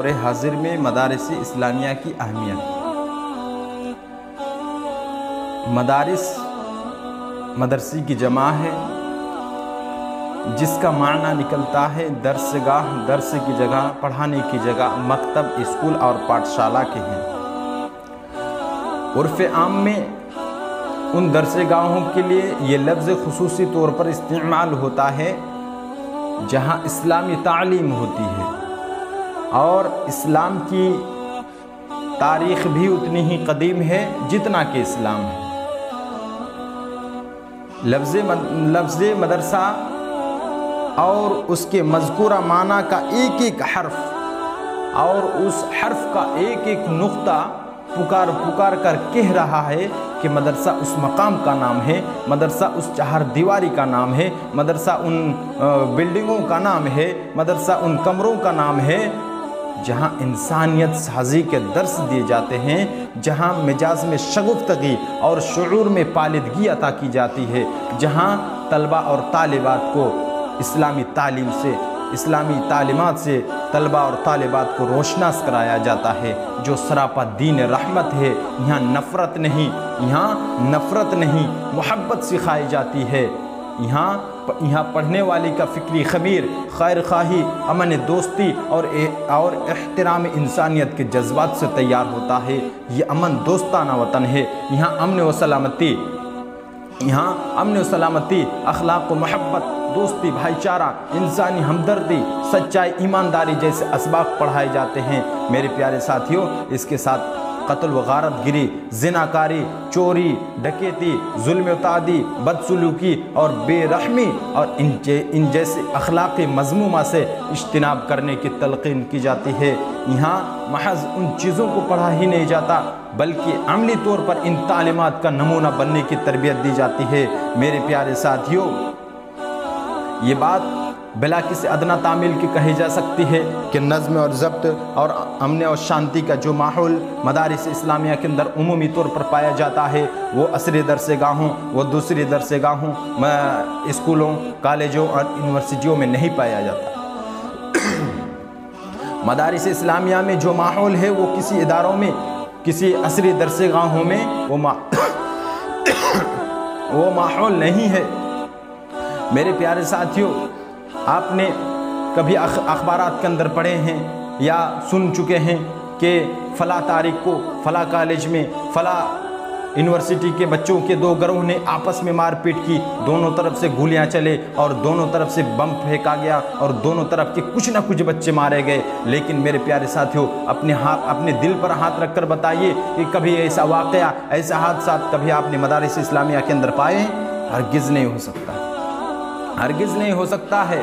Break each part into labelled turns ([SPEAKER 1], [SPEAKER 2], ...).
[SPEAKER 1] دور حاضر میں مدارس اسلامیہ کی اہمیت۔ مدارس مدرسی کی جمع ہے، جس کا معنی نکلتا ہے درس گاہ، درس کی جگہ، پڑھانے کی جگہ، مکتب، اسکول اور پاٹھشالہ کے ہیں۔ عرف عام میں ان درس گاہوں کے لیے یہ لفظ خصوصی طور پر استعمال ہوتا ہے جہاں اسلامی تعلیم ہوتی ہے، اور اسلام کی تاریخ بھی اتنی ہی قدیم ہے جتنا کہ اسلام ہے۔ لفظ مدرسہ اور اس کے مذکورہ معنی کا ایک ایک حرف اور اس حرف کا ایک ایک نقطہ پکار کر کہہ رہا ہے کہ مدرسہ اس مقام کا نام ہے، مدرسہ اس چہار دیواری کا نام ہے، مدرسہ ان بلڈنگوں کا نام ہے، مدرسہ ان کمروں کا نام ہے جہاں انسانیت سازی کے درس دیے جاتے ہیں، جہاں مزاج میں شگفتگی اور شعور میں پالدگی عطا کی جاتی ہے، جہاں طلبہ اور طالبات کو اسلامی تعلیم سے، اسلامی تعلیمات سے طلبہ اور طالبات کو روشناس کرایا جاتا ہے، جو سراپا دین رحمت ہے۔ یہاں نفرت نہیں، محبت سکھائی جاتی ہے۔ یہاں پڑھنے والے کا فکری خمیر خیر خواہی، امن دوستی اور احترام انسانیت کے جذبات سے تیار ہوتا ہے۔ یہ امن دوستانہ وطن ہے۔ یہاں امن و سلامتی، اخلاق و محبت، دوستی، بھائی چارہ، انسانی ہمدردی، سچائی، ایمانداری جیسے اسباق پڑھائے جاتے ہیں۔ میرے پیارے ساتھیوں، اس کے ساتھ قتل و غارت گری، زناکاری، چوری، ڈکیتی، ظلم و تعدی، بدسلوکی اور بے رحمی اور ان جیسے اخلاقی مذمومہ سے اجتناب کرنے کی تلقین کی جاتی ہے۔ یہاں محض ان چیزوں کو پڑھا ہی نہیں جاتا بلکہ عملی طور پر ان تعلیمات کا نمونہ بننے کی تربیت دی جاتی ہے۔ میرے پیارے ساتھیوں، یہ بات بلا کسی ادنیٰ تعمیل کی کہی جا سکتی ہے کہ نظم اور ضبط اور امن اور شانتی کا جو ماحول مدارس اسلامیہ کے اندر عمومی طور پر پایا جاتا ہے، وہ عصری درس گاہوں، وہ دوسری درس گاہوں، اسکولوں، کالجوں اور یونیورسٹیوں میں نہیں پایا جاتا۔ مدارس اسلامیہ میں جو ماحول ہے وہ کسی اداروں میں، کسی عصری درس گاہوں میں وہ ماحول نہیں ہے۔ میرے پیارے ساتھیوں، آپ نے کبھی اخبارات کے اندر پڑھے ہیں یا سن چکے ہیں کہ فلاں تاریخ کو فلاں کالج میں فلاں یونیورسٹی کے بچوں کے دو گروہ نے آپس میں مار پیٹ کی، دونوں طرف سے گولیاں چلے اور دونوں طرف سے بم پھینکا گیا اور دونوں طرف کے کچھ نہ کچھ بچے مارے گئے۔ لیکن میرے پیارے ساتھیوں، اپنے دل پر ہاتھ رکھ کر بتائیے کہ کبھی ایسا واقعہ، ایسا حادثات کبھی آپ نے مدارس اسلامیہ کے اندر پائے ہیں؟ ہرگز نہیں ہو سکتا، ہرگز نہیں ہو سکتا ہے۔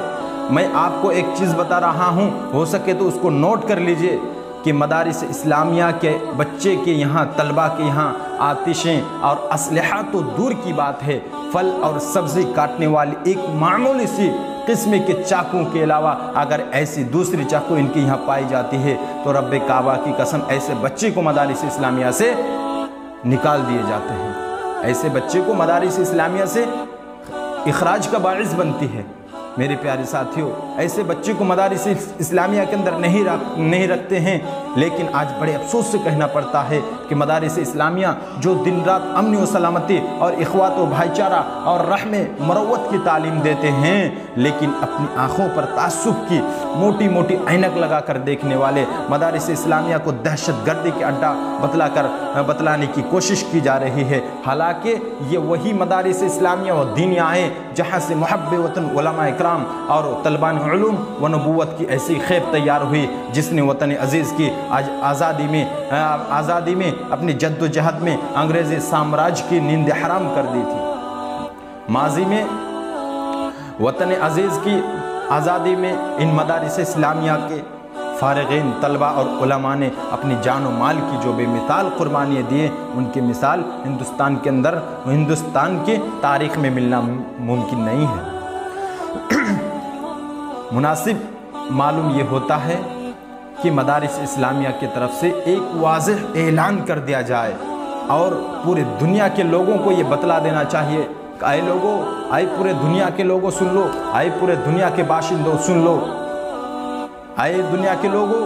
[SPEAKER 1] میں آپ کو ایک چیز بتا رہا ہوں، ہو سکے تو اس کو نوٹ کر لیجئے کہ مدارس اسلامیہ کے بچے کے یہاں، طلبہ کے یہاں آتشیں اور اسلحہ تو دور کی بات ہے، پھل اور سبزی کاٹنے والی ایک معمولی سی قسم کے چاقوں کے علاوہ اگر ایسی دوسری چاقو ان کے یہاں پائی جاتی ہے تو رب کعبہ کی قسم ایسے بچے کو مدارس اسلامیہ سے نکال دیے جاتے ہیں، ایسے بچے کو مدارس اسلامیہ سے اخراج کا باعث بنتی ہے۔ میرے پیارے ساتھیوں، ایسے بچے کو مدارس اسلامیہ کے اندر نہیں رکھتے ہیں، لیکن آج بڑے افسوس سے کہنا پڑتا ہے کہ مدارس اسلامیہ جو دن رات امن و سلامتی اور اخوات و بھائی چارہ اور رحم مروت کی تعلیم دیتے ہیں، لیکن اپنی آنکھوں پر تعصب کی موٹی موٹی اینک لگا کر دیکھنے والے مدارس اسلامیہ کو دہشت گردی کے اڈا بتلانے کی کوشش کی جا رہی ہے۔ حالانکہ یہ وہی مدارس اسلامیہ و دینیاں ہیں جہاں سے محب وطن علماء اکرام اور طلبان علوم و نبوت کی ایسی خیب تیار ہوئی جس نے وطن عزیز کی آزادی میں اپنی جد و جہد میں انگریزی سامراج کی نیند حرام کر دی تھی۔ ماضی میں وطن عزیز کی آزادی میں ان مدارس اسلامیہ کے فارغین طلبہ اور علماء نے اپنی جان و مال کی جو بے مثال قربانیاں دیے، ان کی مثال ہندوستان کی تاریخ میں ملنا ممکن نہیں ہے۔ مناسب معلوم یہ ہوتا ہے کہ مدارس اسلامیہ کی طرف سے ایک واضح اعلان کر دیا جائے اور پورے دنیا کے لوگوں کو یہ بتلا دینا چاہیے کہ اے لوگوں، اے پورے دنیا کے لوگوں سن لو، اے پورے دنیا کے باشندوں سن لو، اے دنیا کے لوگوں